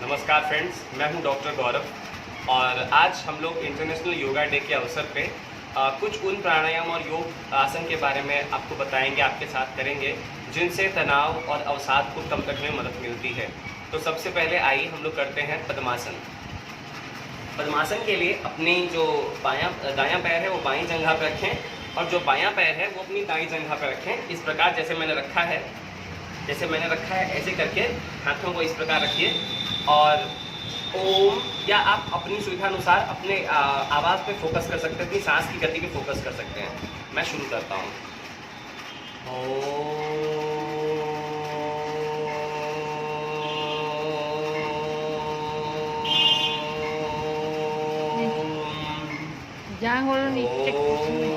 नमस्कार फ्रेंड्स, मैं हूं डॉक्टर गौरव और आज हम लोग इंटरनेशनल योगा डे के अवसर पे कुछ उन प्राणायाम और योग आसन के बारे में आपको बताएंगे, आपके साथ करेंगे जिनसे तनाव और अवसाद को कम करने में मदद मिलती है। तो सबसे पहले आइए हम लोग करते हैं पद्मासन। पद्मासन के लिए अपनी जो दायां पैर है वो बाईं जंघा पर रखें और जो बायां पैर है वो अपनी दाईं जंघा पर रखें। इस प्रकार जैसे मैंने रखा है ऐसे करके हाथों को इस प्रकार रखिए और ओम, या आप अपनी सुविधानुसार अपने आवाज़ पे फोकस कर सकते हैं, अपनी सांस की गति पे फोकस कर सकते हैं। मैं शुरू करता हूँ। Jangan dicek di sini.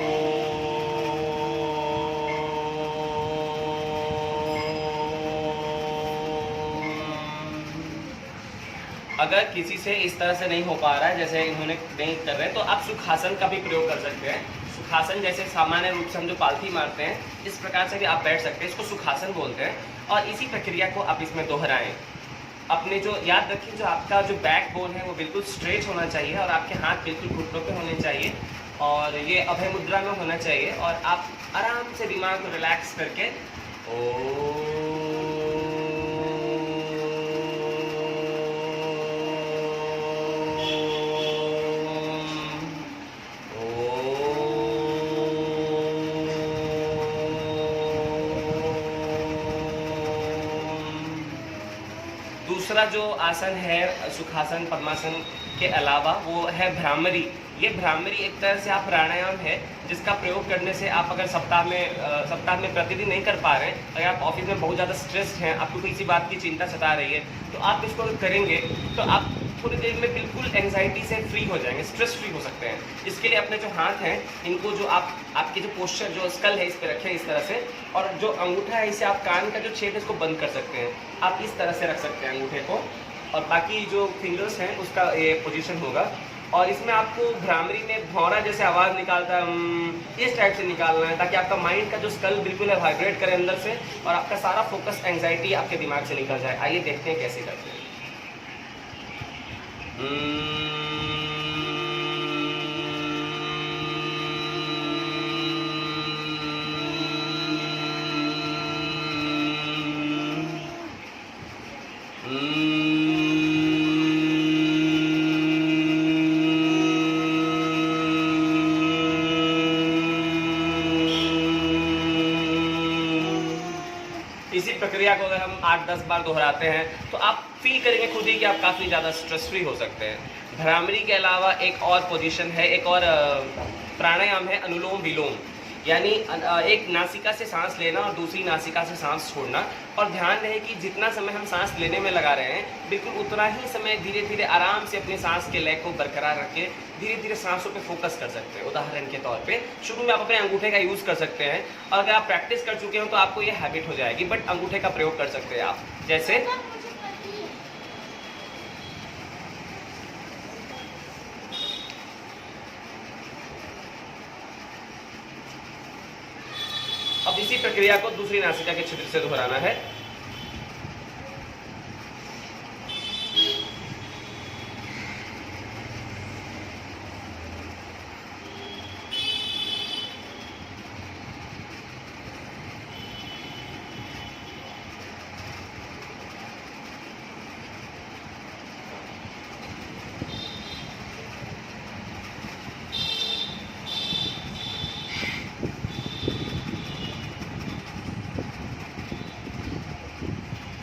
अगर किसी से इस तरह से नहीं हो पा रहा है, जैसे इन्होंने नहीं कर रहे हैं, तो आप सुखासन का भी प्रयोग कर सकते हैं। सुखासन जैसे सामान्य रूप से हम जो पालथी मारते हैं, इस प्रकार से भी आप बैठ सकते हैं। इसको सुखासन बोलते हैं और इसी प्रक्रिया को आप इसमें दोहराएं। अपने जो याद रखिए, जो आपका जो बैक बोन है वो बिल्कुल स्ट्रेच होना चाहिए और आपके हाथ बिल्कुल घुटनों पे होने चाहिए और ये अभय मुद्रा में होना चाहिए और आप आराम से दिमाग को रिलैक्स करके दूसरा जो आसन है सुखासन पद्मासन के अलावा वो है भ्रामरी। ये भ्रामरी एक तरह से आप प्राणायाम है जिसका प्रयोग करने से आप अगर सप्ताह में प्रतिदिन नहीं कर पा रहे हैं, अगर आप ऑफिस में बहुत ज़्यादा स्ट्रेस्ड हैं, आपको किसी बात की चिंता सता रही है, तो आप इसको अगर करेंगे तो आप थोड़ी देर में बिल्कुल एंजाइटी से फ्री हो जाएंगे, स्ट्रेस फ्री हो सकते हैं। इसके लिए अपने जो हाथ हैं इनको जो आपके जो पोस्चर जो स्कल है इस पर रखें इस तरह से, और जो अंगूठा है इसे आप कान का जो छेद है इसको बंद कर सकते हैं। आप इस तरह से रख सकते हैं अंगूठे को और बाकी जो फिंगर्स हैं उसका ये पोजीशन होगा। और इसमें आपको भ्रामरी में भौरा जैसे आवाज़ निकालता है इस टाइप से निकालना है ताकि आपका माइंड का जो स्कल बिल्कुल है वाइब्रेट करे अंदर से और आपका सारा फोकस एंजाइटी आपके दिमाग से निकल जाए। आइए देखते हैं कैसे करते हैं। इसी प्रक्रिया को अगर हम 8-10 बार दोहराते हैं तो आप फील करेंगे खुद ही कि आप काफ़ी ज़्यादा स्ट्रेस फ्री हो सकते हैं। भ्रामरी के अलावा एक और पोजीशन है, एक और प्राणायाम है अनुलोम विलोम। यानी एक नासिका से सांस लेना और दूसरी नासिका से सांस छोड़ना, और ध्यान रहे कि जितना समय हम सांस लेने में लगा रहे हैं बिल्कुल उतना ही समय धीरे धीरे आराम से अपनी सांस के लय को बरकरार रख के धीरे धीरे सांसों पे फोकस कर सकते हैं। उदाहरण के तौर पे शुरू में आप अपने अंगूठे का यूज़ कर सकते हैं और अगर आप प्रैक्टिस कर चुके हो तो आपको ये हैबिट हो जाएगी, बट अंगूठे का प्रयोग कर सकते हैं आप। जैसे अब इसी प्रक्रिया को दूसरी नासिका के छिद्र से दोहराना है।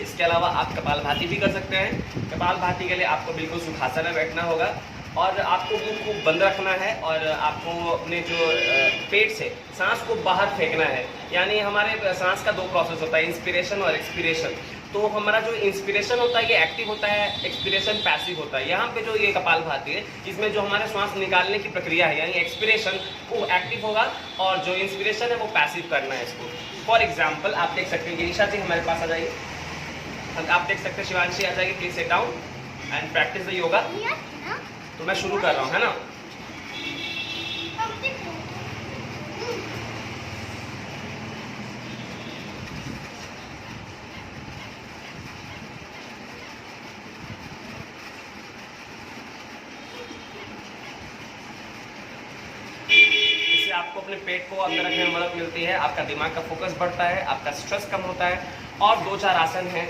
इसके अलावा आप कपालभाति भी कर सकते हैं। कपालभाति के लिए आपको बिल्कुल सुखासन में बैठना होगा और आपको मुंह को बंद रखना है और आपको अपने जो पेट से सांस को बाहर फेंकना है। यानी हमारे सांस का 2 प्रोसेस होता है, इंस्पिरेशन और एक्सपिरेशन। तो हमारा जो इंस्पिरेशन होता है ये एक्टिव होता है, एक्सपिरेशन पैसिव होता है। यहाँ पे जो ये कपालभाति है इसमें जो हमारे श्वास निकालने की प्रक्रिया है यानी एक्सपिरेशन वो एक्टिव होगा और जो इंस्पिरेशन है वो पैसिव करना है इसको। फॉर एग्जाम्पल आप देख सकते हैं, ईशा जी हमारे पास आ जाइए। आप देख सकते हैं शिवांशी आ जाएगी, please sit down and practice the yoga. तो मैं शुरू कर रहा हूँ, है ना। आपको अपने पेट को अंदर रखने में मदद मिलती है, आपका दिमाग का फोकस बढ़ता है, आपका स्ट्रेस कम होता है। और 2-4 आसन हैं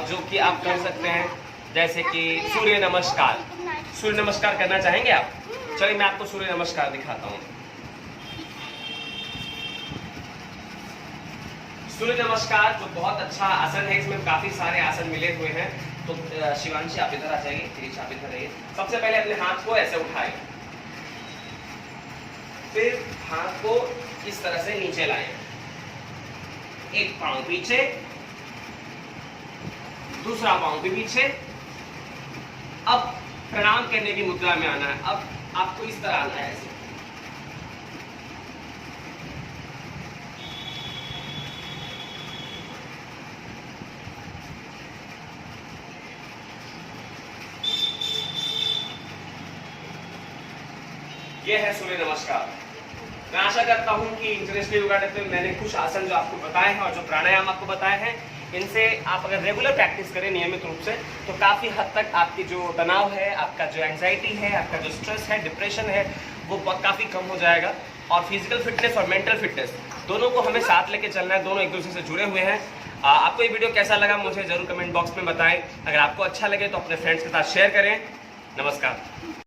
जो कि आप कर सकते हैं, जैसे कि सूर्य नमस्कार। सूर्य नमस्कार करना चाहेंगे आप? चलिए मैं आपको सूर्य नमस्कार दिखाता हूँ। सूर्य नमस्कार जो बहुत अच्छा आसन है, इसमें काफी सारे आसन मिले हुए हैं। तो शिवांशी आप इधर आ जाइए, प्लीज आप इधर रहिए। सबसे पहले अपने हाथ को ऐसे उठाएं, फिर हाथ को इस तरह से नीचे लाएं, एक पांव पीछे, दूसरा पांव भी पीछे। अब प्रणाम करने की मुद्रा में आना है। अब आपको इस तरह आना है ऐसे। ये है सूर्य नमस्कार। मैं आशा करता हूं कि इंटरनेशनल योगा डे पे मैंने कुछ आसन जो आपको बताए हैं और जो प्राणायाम आपको बताए हैं, इनसे आप अगर रेगुलर प्रैक्टिस करें नियमित रूप से, तो काफ़ी हद तक आपकी जो तनाव है, आपका जो एंजाइटी है, आपका जो स्ट्रेस है, डिप्रेशन है, वो काफ़ी कम हो जाएगा। और फिजिकल फिटनेस और मेंटल फिटनेस दोनों को हमें साथ लेके चलना है, दोनों एक दूसरे से जुड़े हुए हैं। आपको ये वीडियो कैसा लगा मुझे ज़रूर कमेंट बॉक्स में बताएं। अगर आपको अच्छा लगे तो अपने फ्रेंड्स के साथ शेयर करें। नमस्कार।